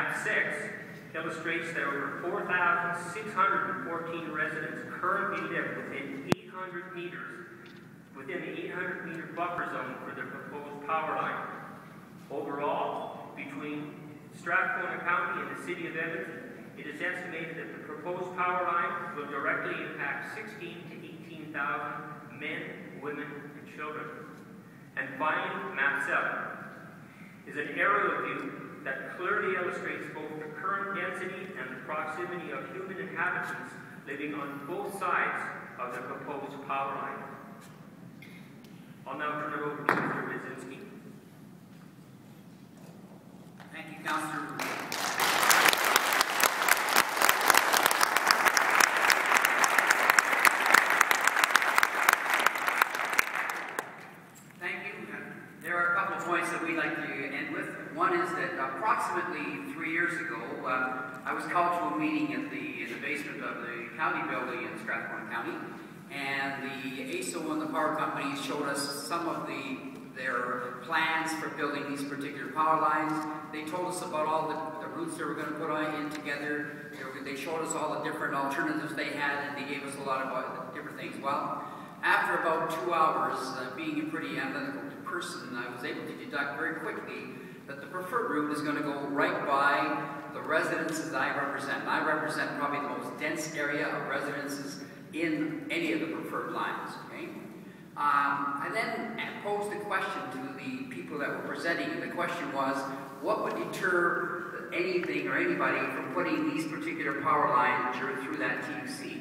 map 6 illustrates there were 4,614 residents currently live within 800 meters, within the 800-meter buffer zone for the proposed power line. Overall, between Strathcona County and the City of Edmonton, it is estimated that the proposed power line will directly impact 16,000 to 18,000 men, women, and children. And finally, map 7 is an aerial view that clearly illustrates both the current density and the proximity of human inhabitants living on both sides of the proposed power line. I'll now turn it over to Mr. Bidzinski. Thank you, Councillor. There are a couple of points that we'd like to end with. One is that approximately 3 years ago, I was called to a meeting in the basement of the county building in Strathcona County, and the ASO and the power companies showed us some of their plans for building these particular power lines. They told us about all the routes they were going to put in together. They showed us all the different alternatives they had, and they gave us a lot of different things. Well, after about 2 hours, being a pretty analytical person, I was able to deduct very quickly that the preferred route is going to go right by the residences I represent. I represent probably the most dense area of residences in any of the preferred lines. Okay? I then posed a question to the people that were presenting, and the question was, what would deter anything or anybody from putting these particular power lines through that TUC?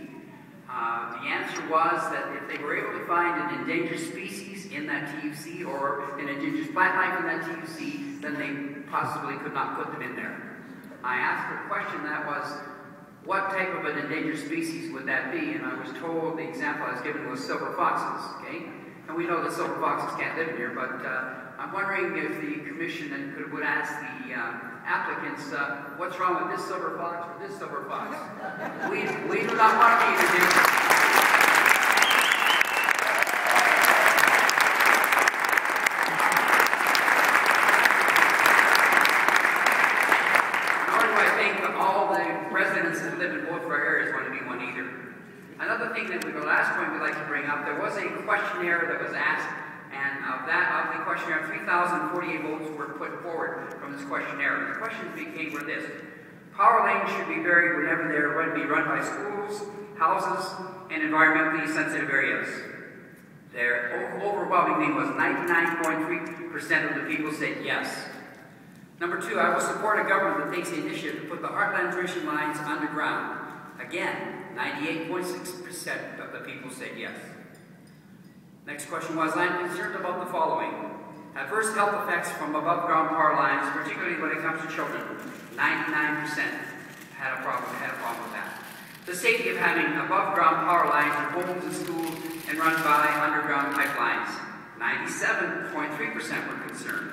The answer was that if they were able to find an endangered species in that TUC or an indigenous plant life in that TUC, then they possibly could not put them in there. I asked a question that was, what type of an endangered species would that be? And I was told the example I was given was silver foxes, okay? And we know that silver foxes can't live here, but I'm wondering if the commission would ask the applicants, what's wrong with this silver fox or this silver fox? We do not want to be introduced. Nor do I think all the residents that live in both of our areas want to be one either. Another thing that the last point we'd like to bring up, there was a questionnaire that was asked, and of the questionnaire, 3,048 votes were put forward from this questionnaire. And the questions were this: power lanes should be buried whenever they're going to be run by schools, houses, and environmentally sensitive areas. Their overwhelming was 99.3% of the people said yes. Number 2, I will support a government that takes the initiative to put the Heartland transmission lines underground. Again, 98.6% of the people said yes. Next question was, I'm concerned about the following. Adverse health effects from above-ground power lines, particularly when it comes to children. 99% had a problem with that. The safety of having above-ground power lines in homes and schools and run by underground pipelines. 97.3% were concerned.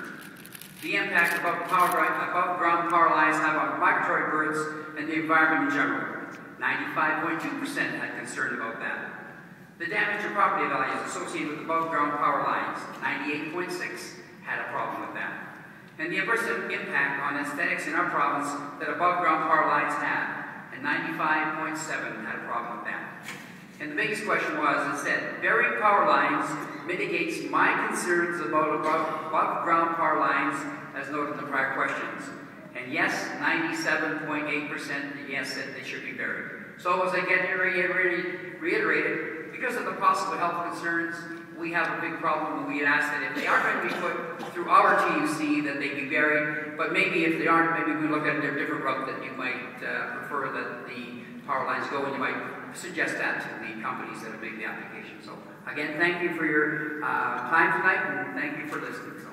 The impact above-ground power lines have on migratory birds and the environment in general. 95.2% had concern about that. The damage to property values associated with above-ground power lines, 98.6% had a problem with that. And the adverse impact on aesthetics in our province that above-ground power lines had, and 95.7% had a problem with that. And the biggest question was, it said, burying power lines mitigates my concerns about above-ground power lines, as noted in the prior questions. And yes, 97.8% yes said they should be buried. So as I get reiterated, because of the possible health concerns, we have a big problem, and we had asked that if they are going to be put through our TUC, that they be buried, but maybe if they aren't, maybe we look at a different route that you might prefer that the power lines go, and you might suggest that to the companies that have made the application. So again, thank you for your time tonight, and thank you for listening. So.